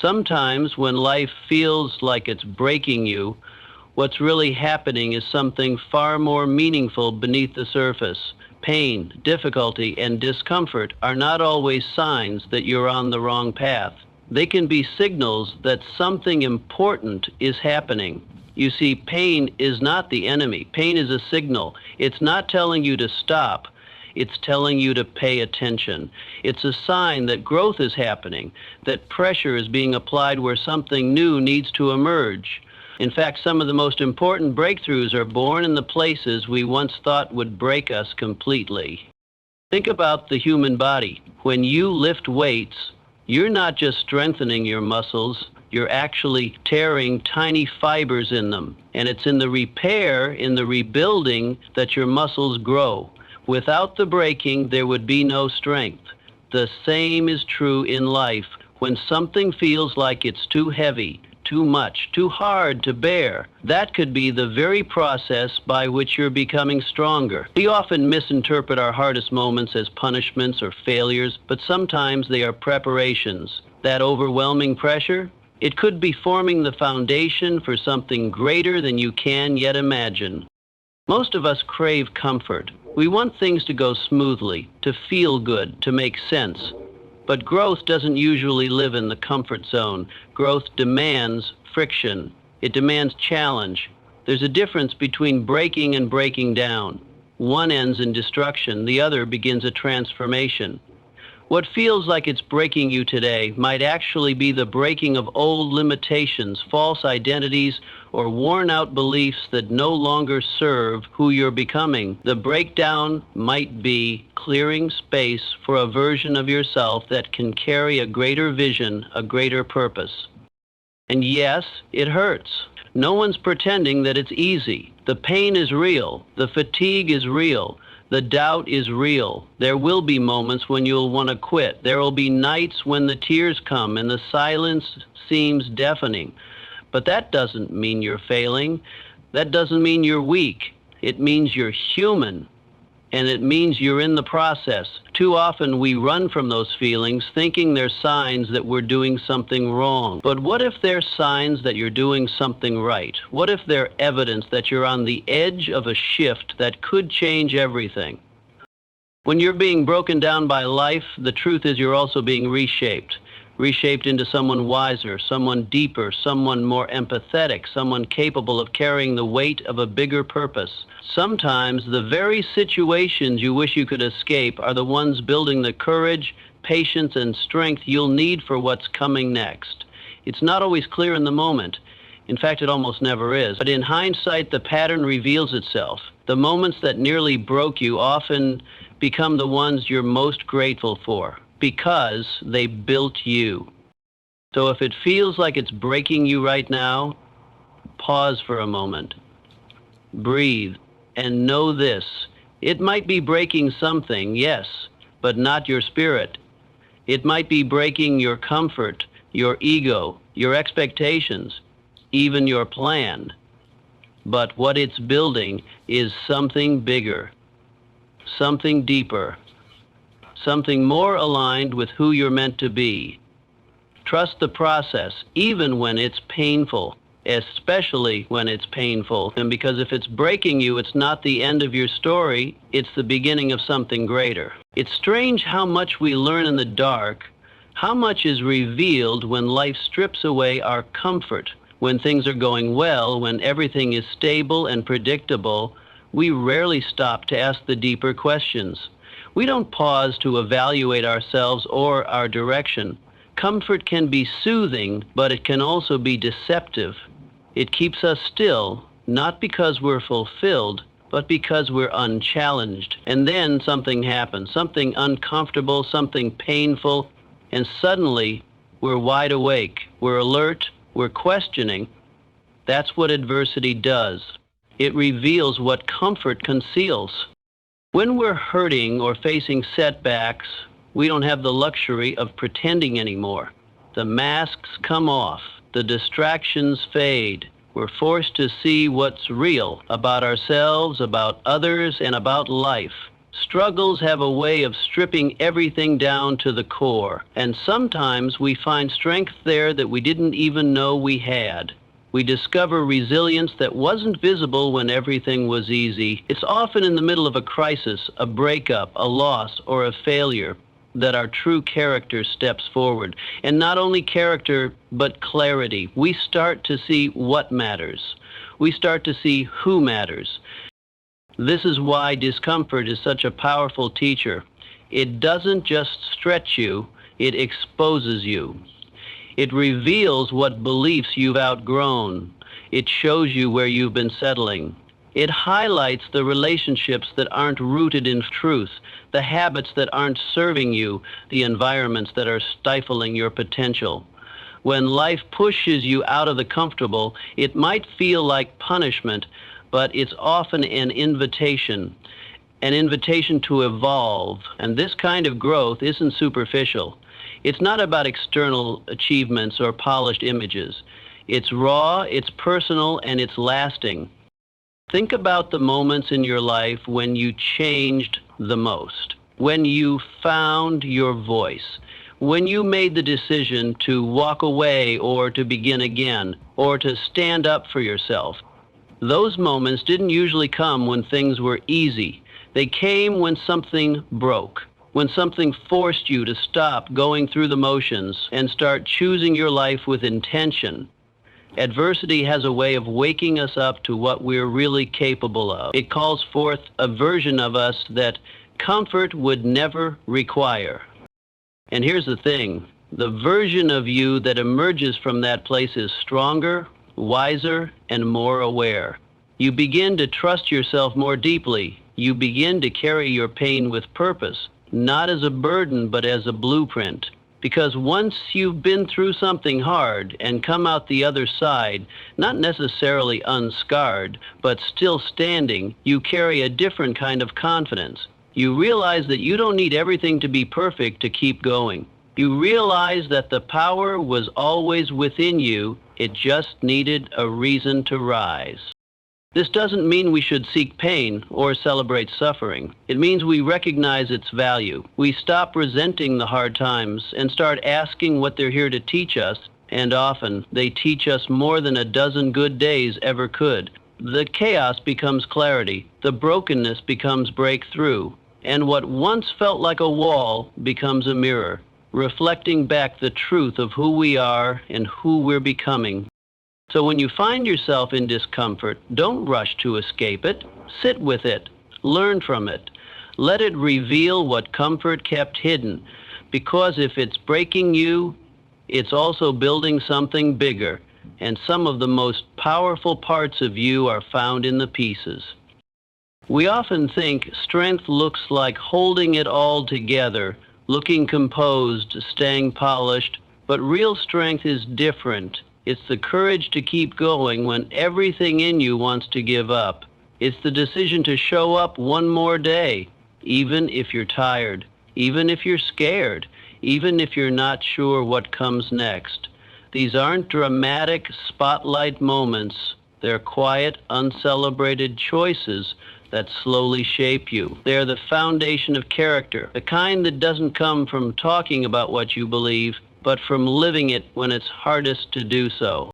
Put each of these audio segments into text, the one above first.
Sometimes when life feels like it's breaking you, what's really happening is something far more meaningful beneath the surface. Pain, difficulty, and discomfort are not always signs that you're on the wrong path. They can be signals that something important is happening. You see, pain is not the enemy. Pain is a signal. It's not telling you to stop. It's telling you to pay attention. It's a sign that growth is happening, that pressure is being applied where something new needs to emerge. In fact, some of the most important breakthroughs are born in the places we once thought would break us completely. Think about the human body. When you lift weights, you're not just strengthening your muscles, you're actually tearing tiny fibers in them. And it's in the repair, in the rebuilding, that your muscles grow. Without the breaking, there would be no strength. The same is true in life. When something feels like it's too heavy, too much, too hard to bear, that could be the very process by which you're becoming stronger. We often misinterpret our hardest moments as punishments or failures, but sometimes they are preparations. That overwhelming pressure, it could be forming the foundation for something greater than you can yet imagine. Most of us crave comfort. We want things to go smoothly, to feel good, to make sense. But growth doesn't usually live in the comfort zone. Growth demands friction. It demands challenge. There's a difference between breaking and breaking down. One ends in destruction, the other begins a transformation. What feels like it's breaking you today might actually be the breaking of old limitations, false identities, or worn-out beliefs that no longer serve who you're becoming. The breakdown might be clearing space for a version of yourself that can carry a greater vision, a greater purpose. And yes, it hurts. No one's pretending that it's easy. The pain is real. The fatigue is real. The doubt is real. There will be moments when you'll want to quit. There will be nights when the tears come and the silence seems deafening. But that doesn't mean you're failing. That doesn't mean you're weak. It means you're human. And it means you're in the process. Too often we run from those feelings thinking they're signs that we're doing something wrong. But what if they're signs that you're doing something right? What if they're evidence that you're on the edge of a shift that could change everything? When you're being broken down by life, the truth is you're also being reshaped. Reshaped into someone wiser, someone deeper, someone more empathetic, someone capable of carrying the weight of a bigger purpose. Sometimes the very situations you wish you could escape are the ones building the courage, patience, and strength you'll need for what's coming next. It's not always clear in the moment. In fact, it almost never is. But in hindsight, the pattern reveals itself. The moments that nearly broke you often become the ones you're most grateful for, because they built you. So if it feels like it's breaking you right now, pause for a moment. Breathe and know this. It might be breaking something, yes, but not your spirit. It might be breaking your comfort, your ego, your expectations, even your plan. But what it's building is something bigger, something deeper, something more aligned with who you're meant to be. Trust the process, even when it's painful, especially when it's painful. And because if it's breaking you, it's not the end of your story, it's the beginning of something greater. It's strange how much we learn in the dark, how much is revealed when life strips away our comfort. When things are going well, when everything is stable and predictable, we rarely stop to ask the deeper questions. We don't pause to evaluate ourselves or our direction. Comfort can be soothing, but it can also be deceptive. It keeps us still, not because we're fulfilled, but because we're unchallenged. And then something happens, something uncomfortable, something painful, and suddenly we're wide awake, we're alert, we're questioning. That's what adversity does. It reveals what comfort conceals. When we're hurting or facing setbacks, we don't have the luxury of pretending anymore. The masks come off, the distractions fade. We're forced to see what's real about ourselves, about others, and about life. Struggles have a way of stripping everything down to the core, and sometimes we find strength there that we didn't even know we had. We discover resilience that wasn't visible when everything was easy. It's often in the middle of a crisis, a breakup, a loss, or a failure that our true character steps forward. And not only character, but clarity. We start to see what matters. We start to see who matters. This is why discomfort is such a powerful teacher. It doesn't just stretch you, it exposes you. It reveals what beliefs you've outgrown. It shows you where you've been settling. It highlights the relationships that aren't rooted in truth, the habits that aren't serving you, the environments that are stifling your potential. When life pushes you out of the comfortable, it might feel like punishment, but it's often an invitation to evolve. And this kind of growth isn't superficial. It's not about external achievements or polished images. It's raw, it's personal, and it's lasting. Think about the moments in your life when you changed the most, when you found your voice, when you made the decision to walk away or to begin again, or to stand up for yourself. Those moments didn't usually come when things were easy. They came when something broke, when something forced you to stop going through the motions and start choosing your life with intention. Adversity has a way of waking us up to what we're really capable of. It calls forth a version of us that comfort would never require. And here's the thing, the version of you that emerges from that place is stronger, wiser, and more aware. You begin to trust yourself more deeply. You begin to carry your pain with purpose, not as a burden, but as a blueprint. Because once you've been through something hard and come out the other side, not necessarily unscarred, but still standing, you carry a different kind of confidence. You realize that you don't need everything to be perfect to keep going. You realize that the power was always within you, it just needed a reason to rise. This doesn't mean we should seek pain or celebrate suffering. It means we recognize its value. We stop resenting the hard times and start asking what they're here to teach us, and often they teach us more than a dozen good days ever could. The chaos becomes clarity, the brokenness becomes breakthrough, and what once felt like a wall becomes a mirror, reflecting back the truth of who we are and who we're becoming. So when you find yourself in discomfort, don't rush to escape it. Sit with it. Learn from it. Let it reveal what comfort kept hidden, because if it's breaking you, it's also building something bigger, and some of the most powerful parts of you are found in the pieces. We often think strength looks like holding it all together, looking composed, staying polished, but real strength is different. It's the courage to keep going when everything in you wants to give up. It's the decision to show up one more day, even if you're tired, even if you're scared, even if you're not sure what comes next. These aren't dramatic spotlight moments. They're quiet, uncelebrated choices that slowly shape you. They're the foundation of character, the kind that doesn't come from talking about what you believe, but from living it when it's hardest to do so.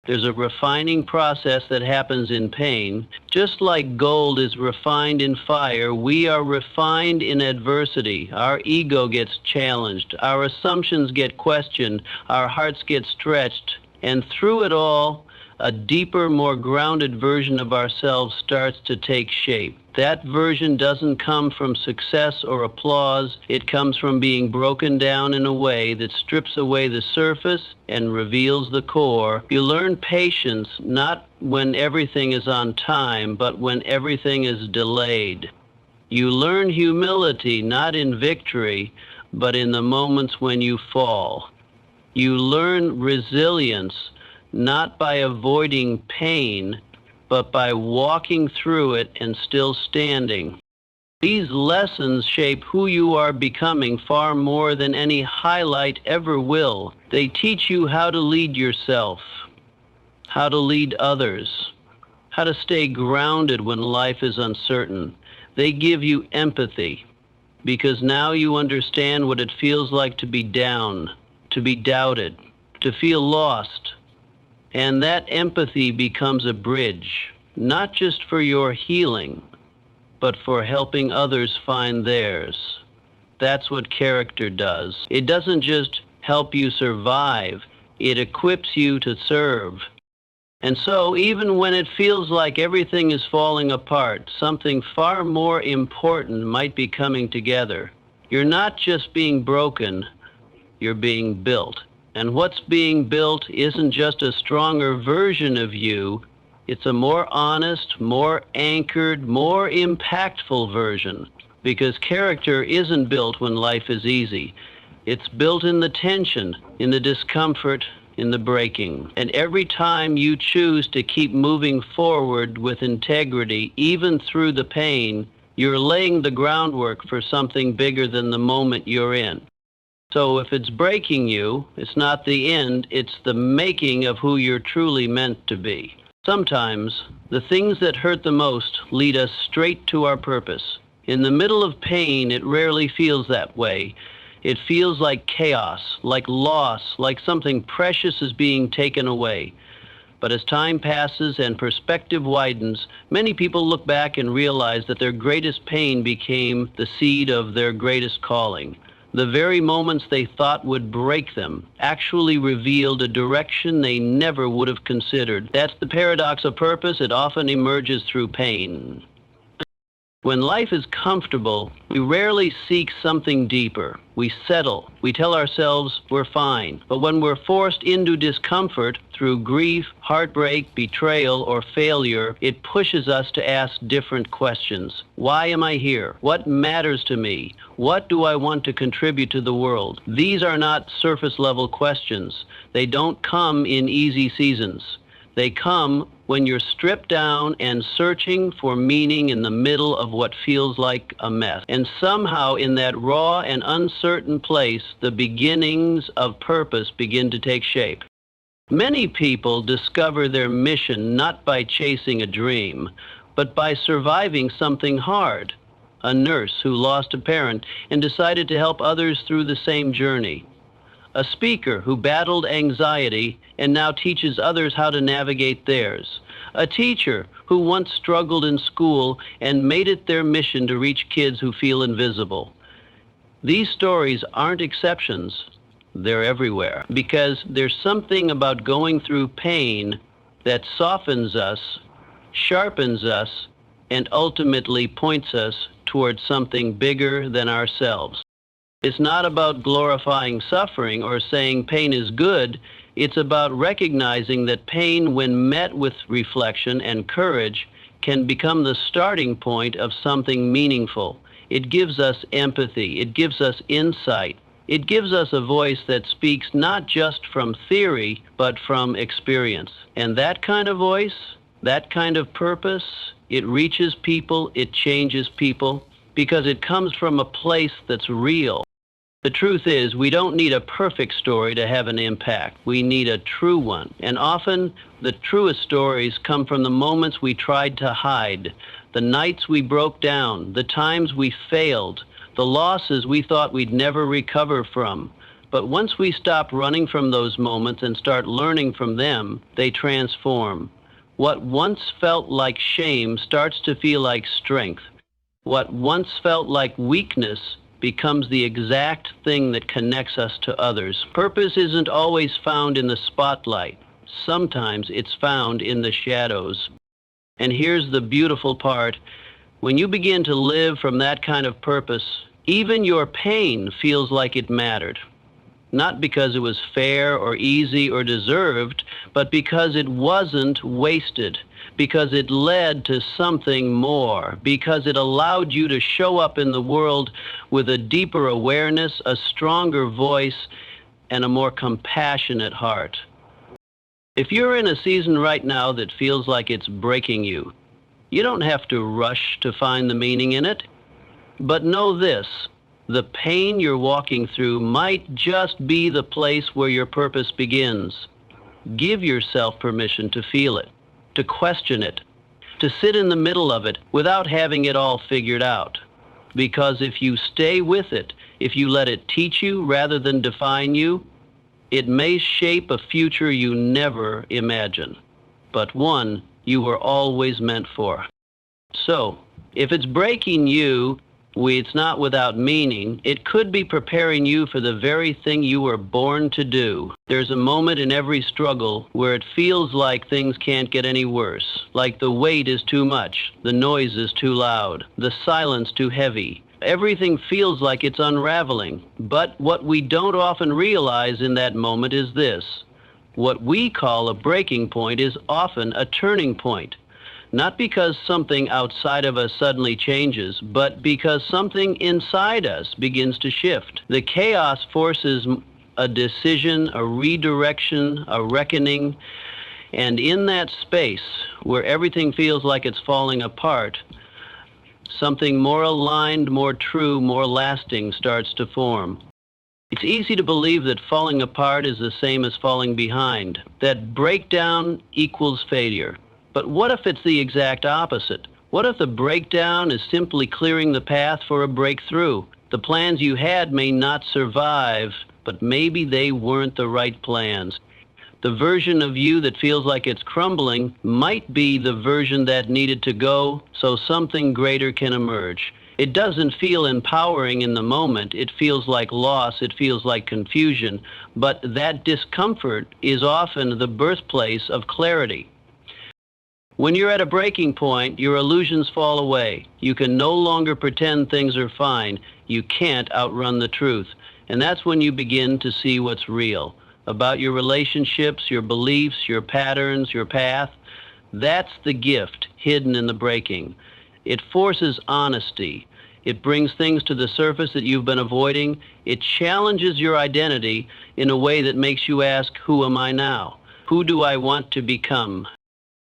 There's a refining process that happens in pain. Just like gold is refined in fire, we are refined in adversity. Our ego gets challenged, our assumptions get questioned, our hearts get stretched, and through it all, a deeper, more grounded version of ourselves starts to take shape. That version doesn't come from success or applause. It comes from being broken down in a way that strips away the surface and reveals the core. You learn patience not when everything is on time, but when everything is delayed. You learn humility not in victory, but in the moments when you fall. You learn resilience not by avoiding pain, but by walking through it and still standing. These lessons shape who you are becoming far more than any highlight ever will. They teach you how to lead yourself, how to lead others, how to stay grounded when life is uncertain. They give you empathy, because now you understand what it feels like to be down, to be doubted, to feel lost. And that empathy becomes a bridge, not just for your healing, but for helping others find theirs. That's what character does. It doesn't just help you survive, it equips you to serve. And so, even when it feels like everything is falling apart, something far more important might be coming together. You're not just being broken, you're being built. And what's being built isn't just a stronger version of you, it's a more honest, more anchored, more impactful version. Because character isn't built when life is easy. It's built in the tension, in the discomfort, in the breaking. And every time you choose to keep moving forward with integrity, even through the pain, you're laying the groundwork for something bigger than the moment you're in. So if it's breaking you, it's not the end, it's the making of who you're truly meant to be. Sometimes, the things that hurt the most lead us straight to our purpose. In the middle of pain, it rarely feels that way. It feels like chaos, like loss, like something precious is being taken away. But as time passes and perspective widens, many people look back and realize that their greatest pain became the seed of their greatest calling. The very moments they thought would break them actually revealed a direction they never would have considered. That's the paradox of purpose. It often emerges through pain. When life is comfortable, we rarely seek something deeper. We settle. We tell ourselves we're fine. But when we're forced into discomfort through grief, heartbreak, betrayal, or failure, it pushes us to ask different questions. Why am I here? What matters to me? What do I want to contribute to the world? These are not surface-level questions. They don't come in easy seasons. They come when you're stripped down and searching for meaning in the middle of what feels like a mess. And somehow in that raw and uncertain place, the beginnings of purpose begin to take shape. Many people discover their mission not by chasing a dream, but by surviving something hard. A nurse who lost a parent and decided to help others through the same journey. A speaker who battled anxiety and now teaches others how to navigate theirs. A teacher who once struggled in school and made it their mission to reach kids who feel invisible. These stories aren't exceptions. They're everywhere. Because there's something about going through pain that softens us, sharpens us, and ultimately points us towards something bigger than ourselves. It's not about glorifying suffering or saying pain is good. It's about recognizing that pain, when met with reflection and courage, can become the starting point of something meaningful. It gives us empathy. It gives us insight. It gives us a voice that speaks not just from theory, but from experience. And that kind of voice, that kind of purpose, it reaches people, it changes people, because it comes from a place that's real. The truth is, we don't need a perfect story to have an impact. We need a true one. And often, the truest stories come from the moments we tried to hide, the nights we broke down, the times we failed, the losses we thought we'd never recover from. But once we stop running from those moments and start learning from them, they transform. What once felt like shame starts to feel like strength. What once felt like weakness becomes the exact thing that connects us to others. Purpose isn't always found in the spotlight. Sometimes it's found in the shadows. And here's the beautiful part. When you begin to live from that kind of purpose, even your pain feels like it mattered. Not because it was fair or easy or deserved, but because it wasn't wasted. Because it led to something more, because it allowed you to show up in the world with a deeper awareness, a stronger voice, and a more compassionate heart. If you're in a season right now that feels like it's breaking you, you don't have to rush to find the meaning in it. But know this, the pain you're walking through might just be the place where your purpose begins. Give yourself permission to feel it, to question it, to sit in the middle of it without having it all figured out. Because if you stay with it, if you let it teach you rather than define you, it may shape a future you never imagined, but one you were always meant for. So, if it's breaking you, it's not without meaning. It could be preparing you for the very thing you were born to do. There's a moment in every struggle where it feels like things can't get any worse, like the weight is too much, the noise is too loud, the silence too heavy. Everything feels like it's unraveling. But what we don't often realize in that moment is this: what we call a breaking point is often a turning point. Not because something outside of us suddenly changes, but because something inside us begins to shift. The chaos forces a decision, a redirection, a reckoning, and in that space where everything feels like it's falling apart, something more aligned, more true, more lasting starts to form. It's easy to believe that falling apart is the same as falling behind, that breakdown equals failure. But what if it's the exact opposite? What if the breakdown is simply clearing the path for a breakthrough? The plans you had may not survive, but maybe they weren't the right plans. The version of you that feels like it's crumbling might be the version that needed to go so something greater can emerge. It doesn't feel empowering in the moment. It feels like loss. It feels like confusion. But that discomfort is often the birthplace of clarity. When you're at a breaking point, your illusions fall away. You can no longer pretend things are fine. You can't outrun the truth. And that's when you begin to see what's real about your relationships, your beliefs, your patterns, your path. That's the gift hidden in the breaking. It forces honesty. It brings things to the surface that you've been avoiding. It challenges your identity in a way that makes you ask, who am I now? Who do I want to become?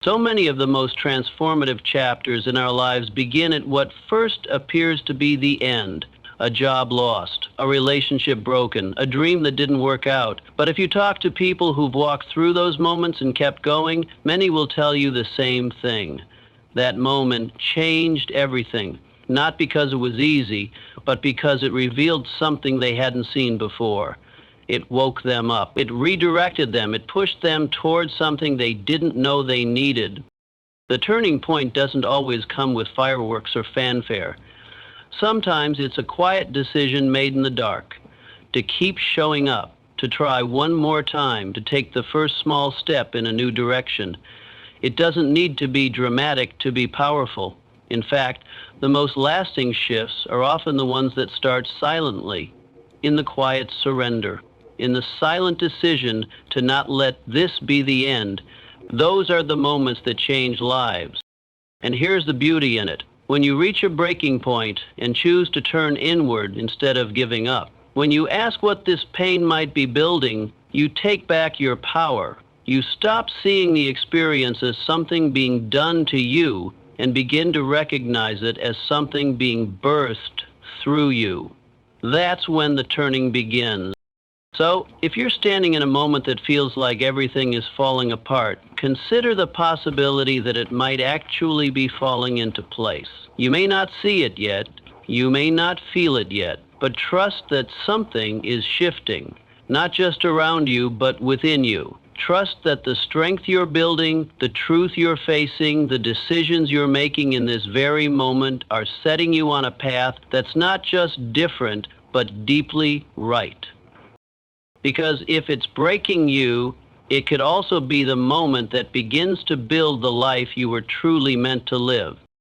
So many of the most transformative chapters in our lives begin at what first appears to be the end. A job lost, a relationship broken, a dream that didn't work out. But if you talk to people who've walked through those moments and kept going, many will tell you the same thing. That moment changed everything, not because it was easy, but because it revealed something they hadn't seen before. It woke them up. It redirected them. It pushed them towards something they didn't know they needed. The turning point doesn't always come with fireworks or fanfare. Sometimes it's a quiet decision made in the dark, to keep showing up, to try one more time, to take the first small step in a new direction. It doesn't need to be dramatic to be powerful. In fact, the most lasting shifts are often the ones that start silently, in the quiet surrender, in the silent decision to not let this be the end. Those are the moments that change lives. And here's the beauty in it. When you reach a breaking point and choose to turn inward instead of giving up, when you ask what this pain might be building, you take back your power. You stop seeing the experience as something being done to you and begin to recognize it as something being birthed through you. That's when the turning begins. So, if you're standing in a moment that feels like everything is falling apart, consider the possibility that it might actually be falling into place. You may not see it yet, you may not feel it yet, but trust that something is shifting, not just around you, but within you. Trust that the strength you're building, the truth you're facing, the decisions you're making in this very moment are setting you on a path that's not just different, but deeply right. Because if it's breaking you, it could also be the moment that begins to build the life you were truly meant to live.